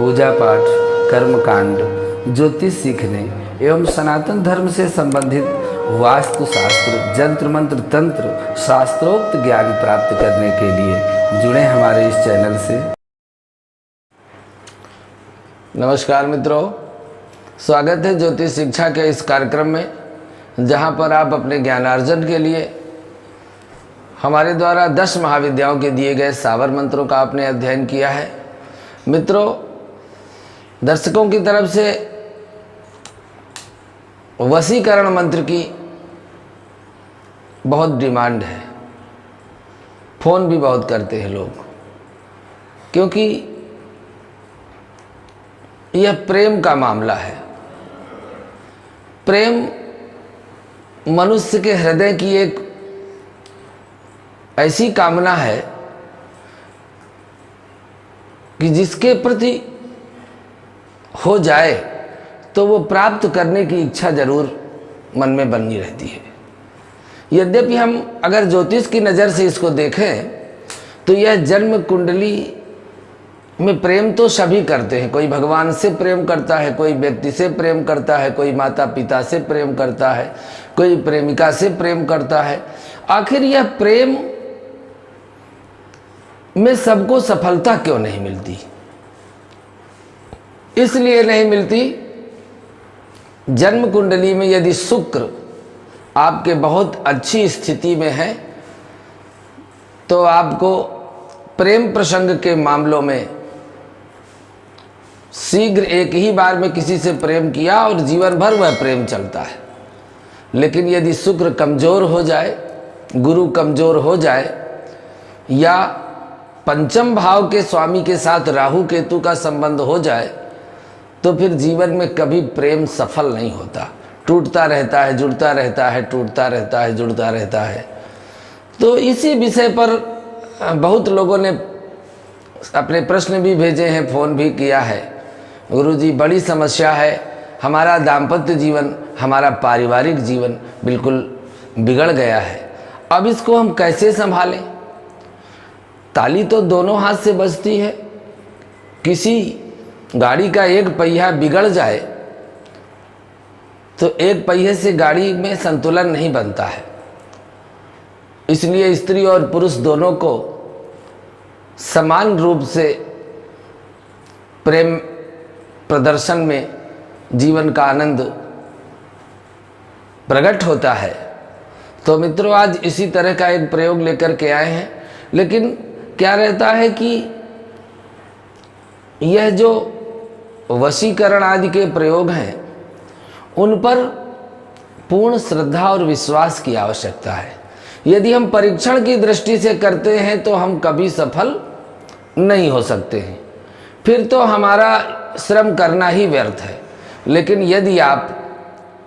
पूजा पाठ, कर्मकांड, ज्योतिष सीखने एवं सनातन धर्म से संबंधित वास्तु शास्त्र, जंत्र मंत्र, तंत्र, शास्त्रोक्त ज्ञान प्राप्त करने के लिए जुड़े हमारे इस चैनल से। नमस्कार मित्रों, स्वागत है ज्योतिष शिक्षा के इस कार्यक्रम में, जहां पर आप अपने ज्ञानार्जन के लिए हमारे द्वारा 10 महाविद्याओं के दिए गए सावर मंत्रों का आपने अध्ययन किया है। मित्रों, दर्शकों की तरफ से वशीकरण मंत्र की बहुत डिमांड है, फ़ोन भी बहुत करते हैं लोग, क्योंकि यह प्रेम का मामला है। प्रेम मनुष्य के हृदय की एक ऐसी कामना है कि जिसके प्रति हो जाए तो वो प्राप्त करने की इच्छा जरूर मन में बनी रहती है। यद्यपि हम अगर ज्योतिष की नज़र से इसको देखें तो यह जन्म कुंडली में प्रेम तो सभी करते हैं। कोई भगवान से प्रेम करता है, कोई व्यक्ति से प्रेम करता है, कोई माता पिता से प्रेम करता है, कोई प्रेमिका से प्रेम करता है। आखिर यह प्रेम में सबको सफलता क्यों नहीं मिलती? इसलिए नहीं मिलती, जन्म कुंडली में यदि शुक्र आपके बहुत अच्छी स्थिति में है तो आपको प्रेम प्रसंग के मामलों में शीघ्र एक ही बार में किसी से प्रेम किया और जीवन भर वह प्रेम चलता है। लेकिन यदि शुक्र कमजोर हो जाए, गुरु कमजोर हो जाए, या पंचम भाव के स्वामी के साथ राहु केतु का संबंध हो जाए तो फिर जीवन में कभी प्रेम सफल नहीं होता। टूटता रहता है, जुड़ता रहता है, टूटता रहता है, जुड़ता रहता है। तो इसी विषय पर बहुत लोगों ने अपने प्रश्न भी भेजे हैं, फ़ोन भी किया है। गुरुजी, बड़ी समस्या है, हमारा दाम्पत्य जीवन, हमारा पारिवारिक जीवन बिल्कुल बिगड़ गया है, अब इसको हम कैसे संभालें? ताली तो दोनों हाथ से बजती है। किसी गाड़ी का एक पहिया बिगड़ जाए तो एक पहिए से गाड़ी में संतुलन नहीं बनता है। इसलिए स्त्री और पुरुष दोनों को समान रूप से प्रेम प्रदर्शन में जीवन का आनंद प्रकट होता है। तो मित्रों, आज इसी तरह का एक प्रयोग लेकर के आए हैं। लेकिन क्या रहता है कि यह जो वशीकरण आदि के प्रयोग हैं उन पर पूर्ण श्रद्धा और विश्वास की आवश्यकता है। यदि हम परीक्षण की दृष्टि से करते हैं तो हम कभी सफल नहीं हो सकते हैं, फिर तो हमारा श्रम करना ही व्यर्थ है। लेकिन यदि आप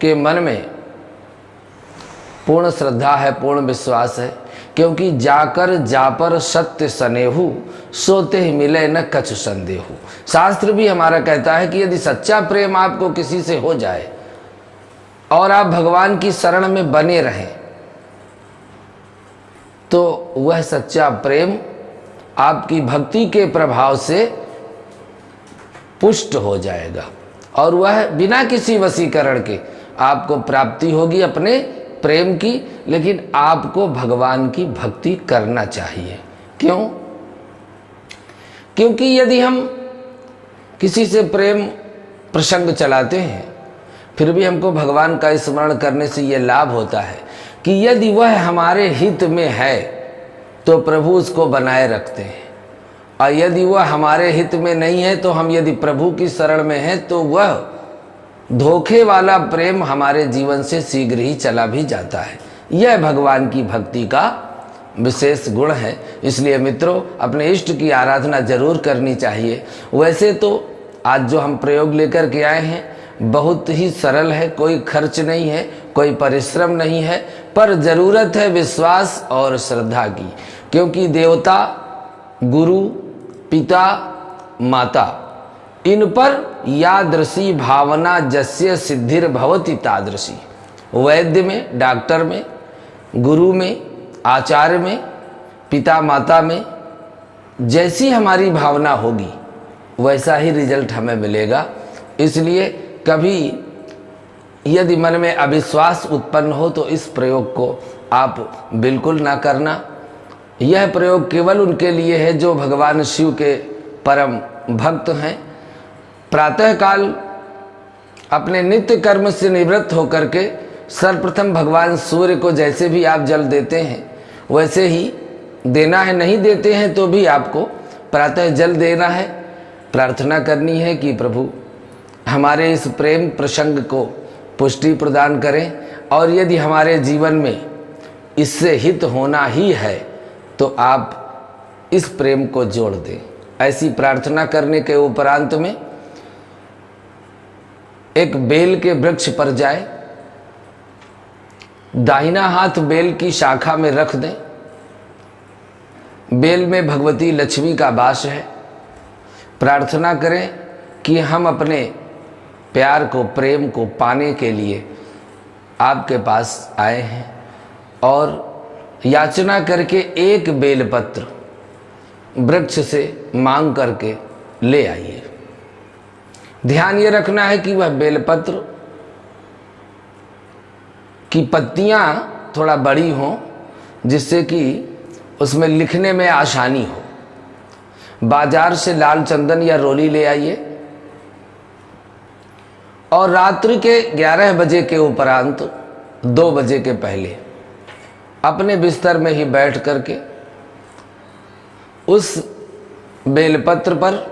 के मन में पूर्ण श्रद्धा है, पूर्ण विश्वास है, क्योंकि जाकर जापर सत्य सनेहु, सोते ही मिले न कछु संदेहु। शास्त्र भी हमारा कहता है कि यदि सच्चा प्रेम आपको किसी से हो जाए और आप भगवान की शरण में बने रहें तो वह सच्चा प्रेम आपकी भक्ति के प्रभाव से पुष्ट हो जाएगा और वह बिना किसी वशीकरण के आपको प्राप्ति होगी अपने प्रेम की। लेकिन आपको भगवान की भक्ति करना चाहिए। क्यों? क्योंकि यदि हम किसी से प्रेम प्रसंग चलाते हैं फिर भी हमको भगवान का स्मरण करने से यह लाभ होता है कि यदि वह हमारे हित में है तो प्रभु उसको बनाए रखते हैं, और यदि वह हमारे हित में नहीं है तो हम यदि प्रभु की शरण में हैं तो वह धोखे वाला प्रेम हमारे जीवन से शीघ्र ही चला भी जाता है। यह भगवान की भक्ति का विशेष गुण है। इसलिए मित्रों, अपने इष्ट की आराधना जरूर करनी चाहिए। वैसे तो आज जो हम प्रयोग लेकर के आए हैं बहुत ही सरल है, कोई खर्च नहीं है, कोई परिश्रम नहीं है, पर ज़रूरत है विश्वास और श्रद्धा की। क्योंकि देवता, गुरु, पिता, माता, इन पर यादृशी भावना जस्य सिद्धिर भवति तादृशी। वैद्य में, डॉक्टर में, गुरु में, आचार्य में, पिता माता में जैसी हमारी भावना होगी वैसा ही रिजल्ट हमें मिलेगा। इसलिए कभी यदि मन में अविश्वास उत्पन्न हो तो इस प्रयोग को आप बिल्कुल ना करना। यह प्रयोग केवल उनके लिए है जो भगवान शिव के परम भक्त हैं। प्रातःकाल अपने नित्य कर्म से निवृत्त होकर के सर्वप्रथम भगवान सूर्य को जैसे भी आप जल देते हैं वैसे ही देना है, नहीं देते हैं तो भी आपको प्रातः जल देना है। प्रार्थना करनी है कि प्रभु हमारे इस प्रेम प्रसंग को पुष्टि प्रदान करें, और यदि हमारे जीवन में इससे हित होना ही है तो आप इस प्रेम को जोड़ दें। ऐसी प्रार्थना करने के उपरांत में एक बेल के वृक्ष पर जाए, दाहिना हाथ बेल की शाखा में रख दें। बेल में भगवती लक्ष्मी का वास है। प्रार्थना करें कि हम अपने प्यार को, प्रेम को पाने के लिए आपके पास आए हैं, और याचना करके एक बेलपत्र वृक्ष से मांग करके ले आइए। ध्यान ये रखना है कि वह बेलपत्र की पत्तियां थोड़ा बड़ी हों, जिससे कि उसमें लिखने में आसानी हो। बाजार से लाल चंदन या रोली ले आइए, और रात्रि के 11 बजे के उपरांत 2 बजे के पहले अपने बिस्तर में ही बैठ करके उस बेलपत्र पर,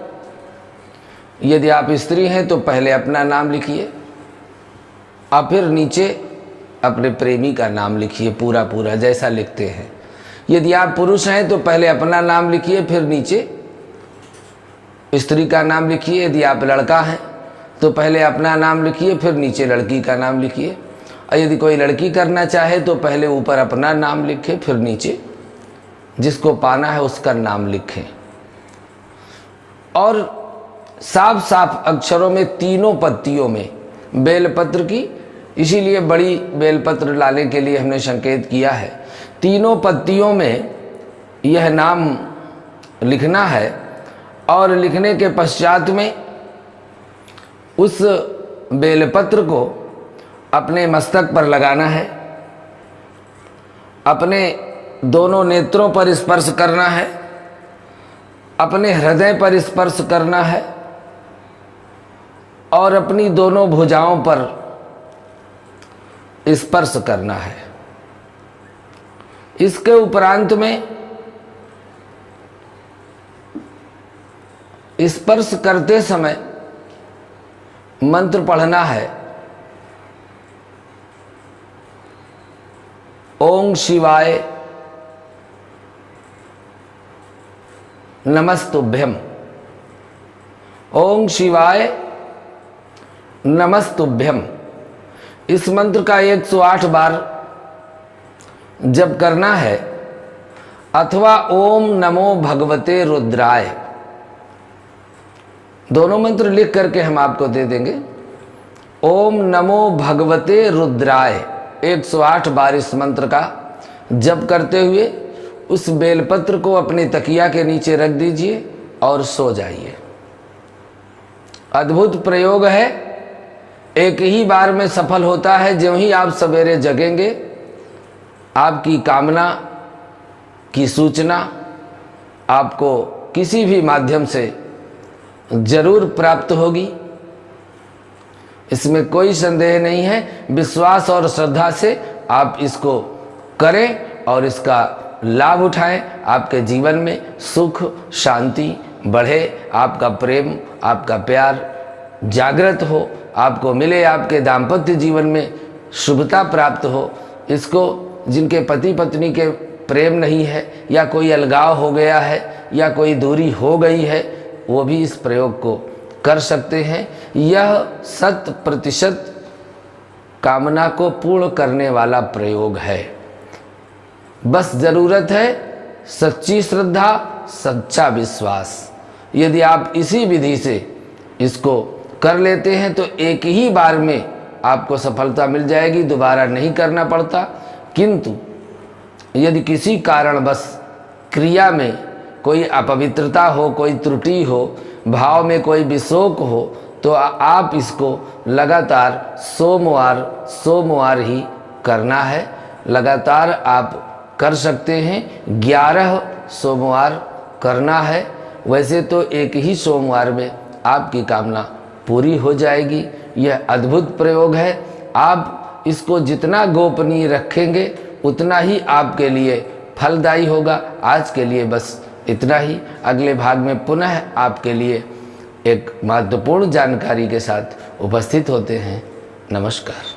यदि आप स्त्री हैं तो पहले अपना नाम लिखिए और फिर नीचे अपने प्रेमी का नाम लिखिए, पूरा पूरा जैसा लिखते हैं। यदि आप पुरुष हैं तो पहले अपना नाम लिखिए, फिर नीचे स्त्री का नाम लिखिए। यदि आप लड़का हैं तो पहले अपना नाम लिखिए, फिर नीचे लड़की का नाम लिखिए। और यदि कोई लड़की करना चाहे तो पहले ऊपर अपना नाम लिखे, फिर नीचे जिसको पाना है उसका नाम लिखें। और साफ साफ अक्षरों में तीनों पत्तियों में बेलपत्र की, इसीलिए बड़ी बेलपत्र लाने के लिए हमने संकेत किया है, तीनों पत्तियों में यह नाम लिखना है। और लिखने के पश्चात में उस बेलपत्र को अपने मस्तक पर लगाना है, अपने दोनों नेत्रों पर स्पर्श करना है, अपने हृदय पर स्पर्श करना है, और अपनी दोनों भुजाओं पर स्पर्श करना है। इसके उपरांत में स्पर्श करते समय मंत्र पढ़ना है, ओम शिवाय नमस्तुभ्यम, ओम शिवाय नमस्तुभ्यम। इस मंत्र का 108 बार जप करना है, अथवा ओम नमो भगवते रुद्राय। दोनों मंत्र लिख करके हम आपको दे देंगे। ओम नमो भगवते रुद्राय 108 बार इस मंत्र का जप करते हुए उस बेलपत्र को अपने तकिया के नीचे रख दीजिए और सो जाइए। अद्भुत प्रयोग है, एक ही बार में सफल होता है। ज्यों ही आप सवेरे जगेंगे आपकी कामना की सूचना आपको किसी भी माध्यम से जरूर प्राप्त होगी, इसमें कोई संदेह नहीं है। विश्वास और श्रद्धा से आप इसको करें और इसका लाभ उठाएं। आपके जीवन में सुख शांति बढ़े, आपका प्रेम आपका प्यार जागृत हो, आपको मिले, आपके दाम्पत्य जीवन में शुभता प्राप्त हो। इसको जिनके पति पत्नी के प्रेम नहीं है, या कोई अलगाव हो गया है, या कोई दूरी हो गई है, वो भी इस प्रयोग को कर सकते हैं। यह 100% कामना को पूर्ण करने वाला प्रयोग है। बस जरूरत है सच्ची श्रद्धा, सच्चा विश्वास। यदि आप इसी विधि से इसको कर लेते हैं तो एक ही बार में आपको सफलता मिल जाएगी, दोबारा नहीं करना पड़ता। किंतु यदि किसी कारण बस क्रिया में कोई अपवित्रता हो, कोई त्रुटि हो, भाव में कोई विशोक हो, तो आप इसको लगातार सोमवार ही करना है। लगातार आप कर सकते हैं, 11 सोमवार करना है। वैसे तो एक ही सोमवार में आपकी कामना पूरी हो जाएगी। यह अद्भुत प्रयोग है। आप इसको जितना गोपनीय रखेंगे उतना ही आपके लिए फलदायी होगा। आज के लिए बस इतना ही। अगले भाग में पुनः आपके लिए एक महत्वपूर्ण जानकारी के साथ उपस्थित होते हैं। नमस्कार।